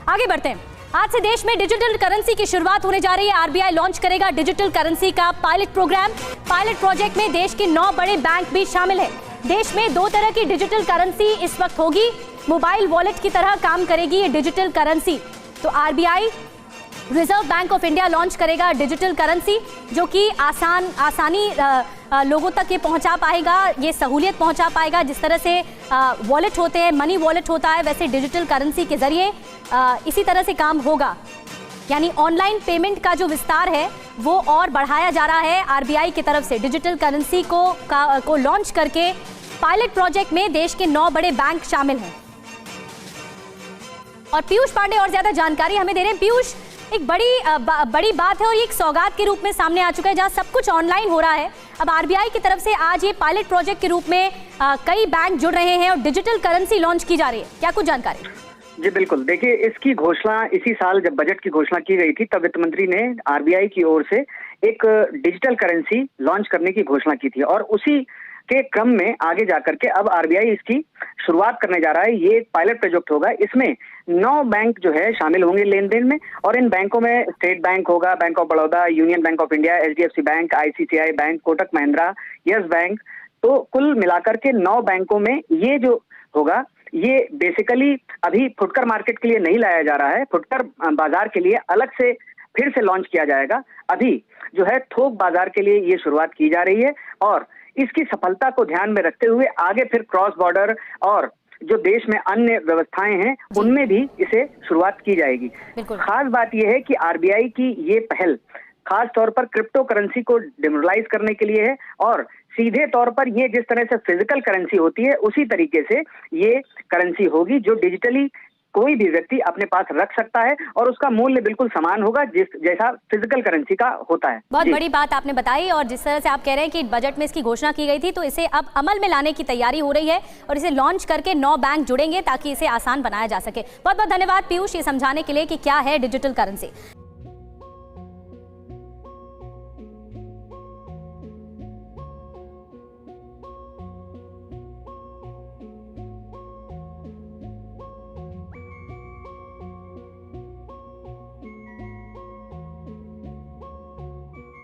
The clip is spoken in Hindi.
आगे बढ़ते हैं। आज से देश में डिजिटल करेंसी की शुरुआत होने जा रही है। आरबीआई लॉन्च करेगा डिजिटल करेंसी का पायलट प्रोग्राम। पायलट प्रोजेक्ट में देश के 9 बड़े बैंक भी शामिल हैं। देश में 2 तरह की डिजिटल करेंसी इस वक्त होगी। मोबाइल वॉलेट की तरह काम करेगी ये डिजिटल करेंसी। तो RBI reserve bank of India launch करेगा डिजिटल करेंसी, जो कि आसानी लोगों तक ये पहुंचा पाएगा, ये सहूलियत पहुंचा पाएगा। जिस तरह से वॉलेट होते हैं, मनी वॉलेट होता है, वैसे डिजिटल करेंसी के जरिए इसी तरह से काम होगा। यानी ऑनलाइन पेमेंट का जो विस्तार है वो और बढ़ाया जा रहा है आरबीआई की तरफ से। डिजिटल करेंसी को लॉन्च करके पायलट प्रोजेक्ट में देश के 9 बड़े बैंक शामिल हैं। और पीयूष पांडे और ज्यादा जानकारी हमें दे रहे हैं। पीयूष, एक बड़ी बात है और ये एक सौगात के रूप में सामने आ चुका है, जहां सब कुछ ऑनलाइन हो रहा है। अब आरबीआई की तरफ से आज ये पायलट प्रोजेक्ट के रूप में कई बैंक जुड़ रहे हैं और डिजिटल करेंसी लॉन्च की जा रही है। क्या कुछ जानकारी? जी बिल्कुल, देखिए इसकी घोषणा इसी साल जब बजट की घोषणा की गई थी तब वित्त मंत्री ने आरबीआई की ओर से एक डिजिटल करेंसी लॉन्च करने की घोषणा की थी और उसी के क्रम में आगे जाकर के अब आरबीआई इसकी शुरुआत करने जा रहा है। ये एक पायलट प्रोजेक्ट होगा। इसमें 9 बैंक जो है शामिल होंगे लेन देन में, और इन बैंकों में स्टेट बैंक होगा, bank of Baroda, union bank of India, HDFC bank, ICICI bank, Kotak Mahindra, yes bank. तो कुल मिलाकर के 9 बैंकों में ये जो होगा, ये बेसिकली अभी फुटकर मार्केट के लिए नहीं लाया जा रहा है, फुटकर बाजार के लिए अलग से फिर से लॉन्च किया जाएगा। अभी जो है थोक बाजार के लिए ये शुरुआत की जा रही है और इसकी सफलता को ध्यान में रखते हुए आगे फिर क्रॉस बॉर्डर और जो देश में अन्य व्यवस्थाएं हैं उनमें भी इसे शुरुआत की जाएगी। खास बात यह है कि आरबीआई की ये पहल खास तौर पर क्रिप्टो करेंसी को डिमोरलाइज करने के लिए है और सीधे तौर पर ये जिस तरह से फिजिकल करेंसी होती है उसी तरीके से ये करेंसी होगी जो डिजिटली कोई भी व्यक्ति अपने पास रख सकता है और उसका मूल्य बिल्कुल समान होगा जैसा फिजिकल करेंसी का होता है। बहुत बड़ी बात आपने बताई और जिस तरह से आप कह रहे हैं कि बजट में इसकी घोषणा की गई थी तो इसे अब अमल में लाने की तैयारी हो रही है और इसे लॉन्च करके 9 बैंक जुड़ेंगे ताकि इसे आसान बनाया जा सके। बहुत बहुत धन्यवाद पीयूष ये समझाने के लिए कि क्या है डिजिटल करेंसी।